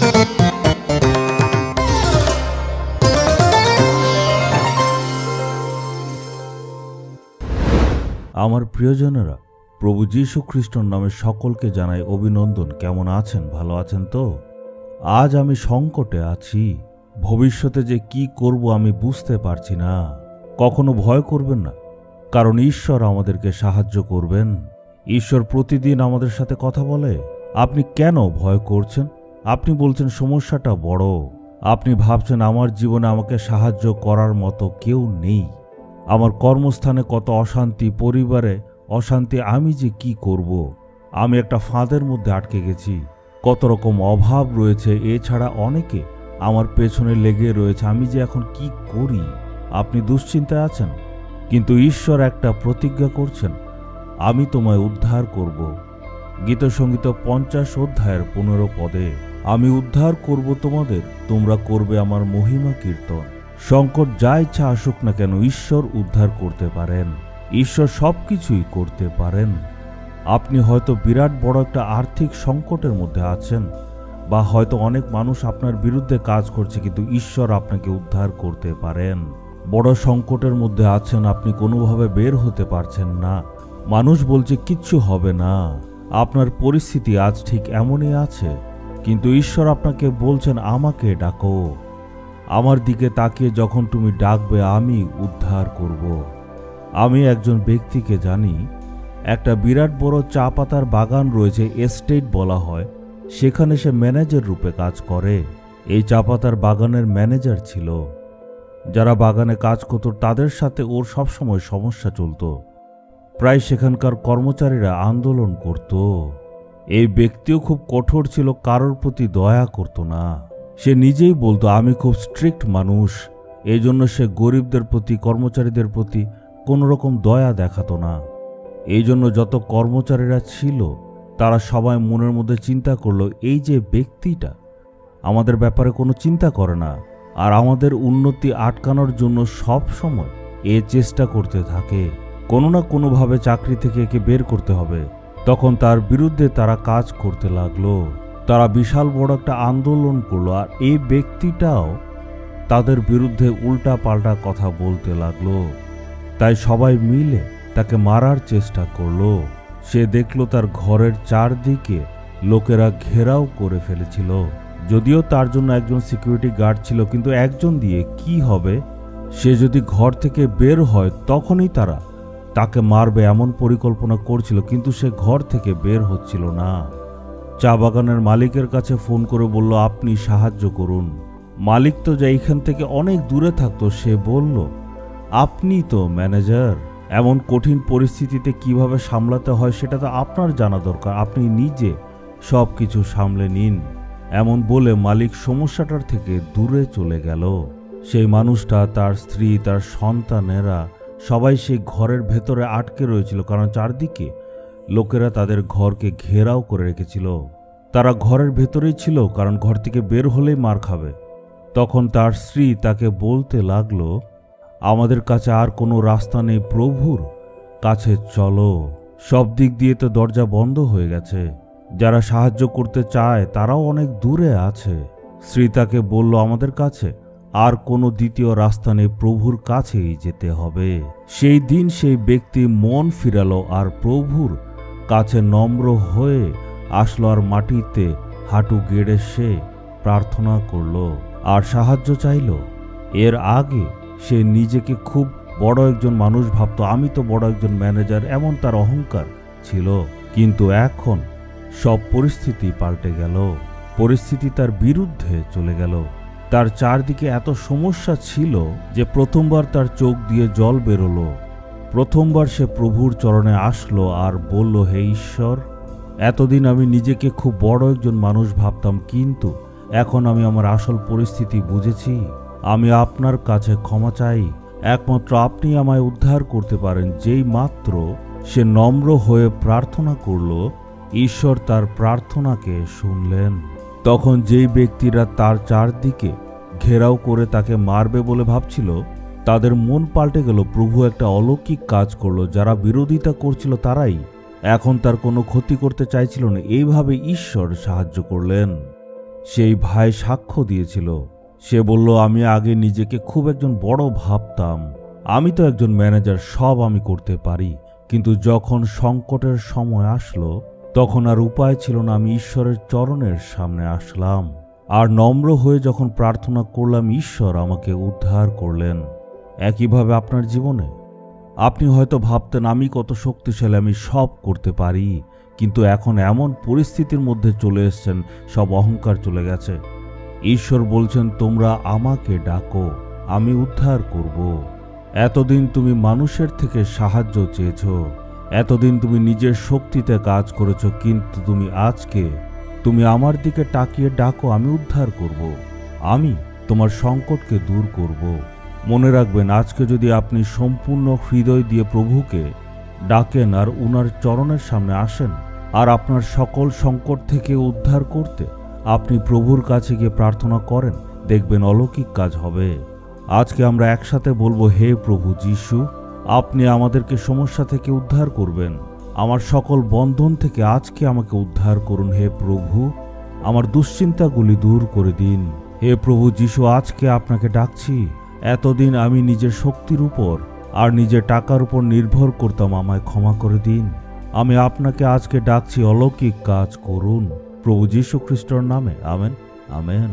আমার প্রিয়জনেরা, প্রভু যীশু খ্রিস্টর নামে সকলকে জানাই অভিনন্দন। কেমন আছেন? ভালো আছেন তো? আজ আমি সংকটে আছি। ভবিষ্যতে যে কি করব আমি বুঝতে পারছি না। কখনো ভয় করবেন না, কারণ ঈশ্বর আমাদেরকে সাহায্য করবেন। ঈশ্বর প্রতিদিন আমাদের সাথে কথা বলে। আপনি কেন ভয় করছেন? আপনি বলছেন সমস্যাটা বড়। আপনি ভাবছেন আমার জীবনে আমাকে সাহায্য করার মতো কেউ নেই। আমার কর্মস্থানে কত অশান্তি, পরিবারে অশান্তি, আমি যে কি করব? আমি একটা ফাঁদের মধ্যে আটকে গেছি। কত রকম অভাব রয়েছে, এছাড়া অনেকে আমার পেছনে লেগে রয়েছে। আমি যে এখন কি করি? আপনি দুশ্চিন্তায় আছেন, কিন্তু ঈশ্বর একটা প্রতিজ্ঞা করছেন, আমি তোমায় উদ্ধার করব। গীতসংগীত 50 অধ্যায়ের 15 পদে, আমি উদ্ধার করব তোমাদের, তোমরা করবে আমার মহিমা কীর্তন। সংকট যা ইচ্ছা আসুক না কেন, ঈশ্বর উদ্ধার করতে পারেন। ঈশ্বর সবকিছুই করতে পারেন। আপনি হয়তো বিরাট বড় একটা আর্থিক সংকটের মধ্যে আছেন, বা হয়তো অনেক মানুষ আপনার বিরুদ্ধে কাজ করছে, কিন্তু ঈশ্বর আপনাকে উদ্ধার করতে পারেন। বড় সংকটের মধ্যে আছেন, আপনি কোনোভাবে বের হতে পারছেন না। মানুষ বলছে কিচ্ছু হবে না। আপনার পরিস্থিতি আজ ঠিক এমনই আছে, কিন্তু ঈশ্বর আপনাকে বলছেন, আমাকে ডাকো। আমার দিকে তাকিয়ে যখন তুমি ডাকবে, আমি উদ্ধার করব। আমি একজন ব্যক্তিকে জানি, একটা বিরাট বড় চা পাতার বাগান রয়েছে, এস্টেট বলা হয়। সেখানে সে ম্যানেজার রূপে কাজ করে। এই চা পাতার বাগানের ম্যানেজার ছিল। যারা বাগানে কাজ করত তাদের সাথে ওর সবসময় সমস্যা চলত। প্রায় সেখানকার কর্মচারীরা আন্দোলন করত। এই ব্যক্তিও খুব কঠোর ছিল, কারোর প্রতি দয়া করত না। সে নিজেই বলতো, আমি খুব স্ট্রিক্ট মানুষ। এই জন্য সে গরিবদের প্রতি, কর্মচারীদের প্রতি কোনো রকম দয়া দেখাতো না। এই জন্য যত কর্মচারীরা ছিল তারা সবাই মনের মধ্যে চিন্তা করলো, এই যে ব্যক্তিটা আমাদের ব্যাপারে কোনো চিন্তা করে না, আর আমাদের উন্নতি আটকানোর জন্য সব সময় এ চেষ্টা করতে থাকে। কোনো না কোনোভাবে চাকরি থেকে একে বের করতে হবে। তখন তার বিরুদ্ধে তারা কাজ করতে লাগলো। তারা বিশাল বড় একটা আন্দোলন করলো, আর এই ব্যক্তিটাও তাদের বিরুদ্ধে উল্টা পাল্টা কথা বলতে লাগলো। তাই সবাই মিলে তাকে মারার চেষ্টা করলো। সে দেখলো তার ঘরের চারদিকে লোকেরা ঘেরাও করে ফেলেছিল। যদিও তার জন্য একজন সিকিউরিটি গার্ড ছিল, কিন্তু একজন দিয়ে কি হবে? সে যদি ঘর থেকে বের হয় তখনই তারা তাকে মারবে এমন পরিকল্পনা করছিল, কিন্তু সে ঘর থেকে বের হচ্ছিল না। চা বাগানের মালিকের কাছে ফোন করে বলল, আপনি সাহায্য করুন। মালিক তো যে এইখান থেকে অনেক দূরে থাকতো, সে বলল, আপনি তো ম্যানেজার, এমন কঠিন পরিস্থিতিতে কিভাবে সামলাতে হয় সেটা তো আপনার জানা দরকার। আপনি নিজে সব কিছু সামলে নিন। এমন বলে মালিক সমস্যাটার থেকে দূরে চলে গেল। সেই মানুষটা, তার স্ত্রী, তার সন্তানেরা সবাই সেই ঘরের ভেতরে আটকে রয়েছিল, কারণ চারদিকে লোকেরা তাদের ঘরকে ঘেরাও করে রেখেছিল। তারা ঘরের ভেতরেই ছিল, কারণ ঘর থেকে বের হলেই মার খাবে। তখন তার স্ত্রী তাকে বলতে লাগলো, আমাদের কাছে আর কোনো রাস্তা নেই, প্রভুর কাছে চলো। সব দিক দিয়ে তো দরজা বন্ধ হয়ে গেছে। যারা সাহায্য করতে চায় তারাও অনেক দূরে আছে। স্ত্রী তাকে বলল, আমাদের কাছে আর কোনো দ্বিতীয় রাস্তা নেই, প্রভুর কাছেই যেতে হবে। সেই দিন সেই ব্যক্তি মন ফিরালো, আর প্রভুর কাছে নম্র হয়ে আসলো, আর মাটিতে হাঁটু গেড়ে সে প্রার্থনা করল আর সাহায্য চাইল। এর আগে সে নিজেকে খুব বড় একজন মানুষ ভাবত, আমি তো বড় একজন ম্যানেজার, এমন তার অহংকার ছিল। কিন্তু এখন সব পরিস্থিতি পাল্টে গেল। পরিস্থিতি তার বিরুদ্ধে চলে গেল। তার চারদিকে এত সমস্যা ছিল যে প্রথমবার তার চোখ দিয়ে জল বেরোলো। প্রথমবার সে প্রভুর চরণে আসলো আর বলল, হে ঈশ্বর, এতদিন আমি নিজেকে খুব বড় একজন মানুষ ভাবতাম, কিন্তু এখন আমি আমার আসল পরিস্থিতি বুঝেছি। আমি আপনার কাছে ক্ষমা চাই। একমাত্র আপনি আমায় উদ্ধার করতে পারেন। যেই মাত্র সে নম্র হয়ে প্রার্থনা করল, ঈশ্বর তার প্রার্থনাকে শুনলেন। তখন যেই ব্যক্তিরা তার চারদিকে ঘেরাও করে তাকে মারবে বলে ভাবছিল, তাদের মন পাল্টে গেল। প্রভু একটা অলৌকিক কাজ করলো। যারা বিরোধিতা করছিল তারাই এখন তার কোনো ক্ষতি করতে চাইছিল না। এইভাবে ঈশ্বর সাহায্য করলেন। সেই ভাই সাক্ষ্য দিয়েছিল। সে বলল, আমি আগে নিজেকে খুব একজন বড় ভাবতাম, আমি তো একজন ম্যানেজার, সব আমি করতে পারি। কিন্তু যখন সংকটের সময় আসলো তখন আর উপায় ছিল না, আমি ঈশ্বরের চরণের সামনে আসলাম আর নম্র হয়ে যখন প্রার্থনা করলাম, ঈশ্বর আমাকে উদ্ধার করলেন। একইভাবে আপনার জীবনে আপনি হয়তো ভাবতেন, আমি কত শক্তিশালী, আমি সব করতে পারি, কিন্তু এখন এমন পরিস্থিতির মধ্যে চলে এসেছেন, সব অহংকার চলে গেছে। ঈশ্বর বলছেন, তোমরা আমাকে ডাকো, আমি উদ্ধার করব। এতদিন তুমি মানুষের থেকে সাহায্য চেয়েছ, এতদিন তুমি নিজের শক্তিতে কাজ করেছ, কিন্তু তুমি আমার দিকে তাকিয়ে ডাকো, আমি উদ্ধার করব, আমি তোমার সংকটকে দূর করব। মনে রাখবেন, আজকে যদি আপনি সম্পূর্ণ হৃদয় দিয়ে প্রভুকে ডাকেন আর উনার চরণের সামনে আসেন আর আপনার সকল সংকট থেকে উদ্ধার করতে আপনি প্রভুর কাছে গিয়ে প্রার্থনা করেন, দেখবেন অলৌকিক কাজ হবে। আজকে আমরা একসাথে বলবো, হে প্রভু যিশু, আপনি আমাদেরকে সমস্যা থেকে উদ্ধার করবেন, আমার সকল বন্ধন থেকে আজকে আমাকে উদ্ধার করুন। হে প্রভু, আমার দুশ্চিন্তাগুলি দূর করে দিন। হে প্রভু যিশু, আজকে আপনাকে ডাকছি। এতদিন আমি নিজের শক্তির উপর আর নিজের টাকার উপর নির্ভর করতাম, আমায় ক্ষমা করে দিন। আমি আপনাকে আজকে ডাকছি, অলৌকিক কাজ করুন প্রভু যীশু খ্রিস্টর নামে। Amen, amen.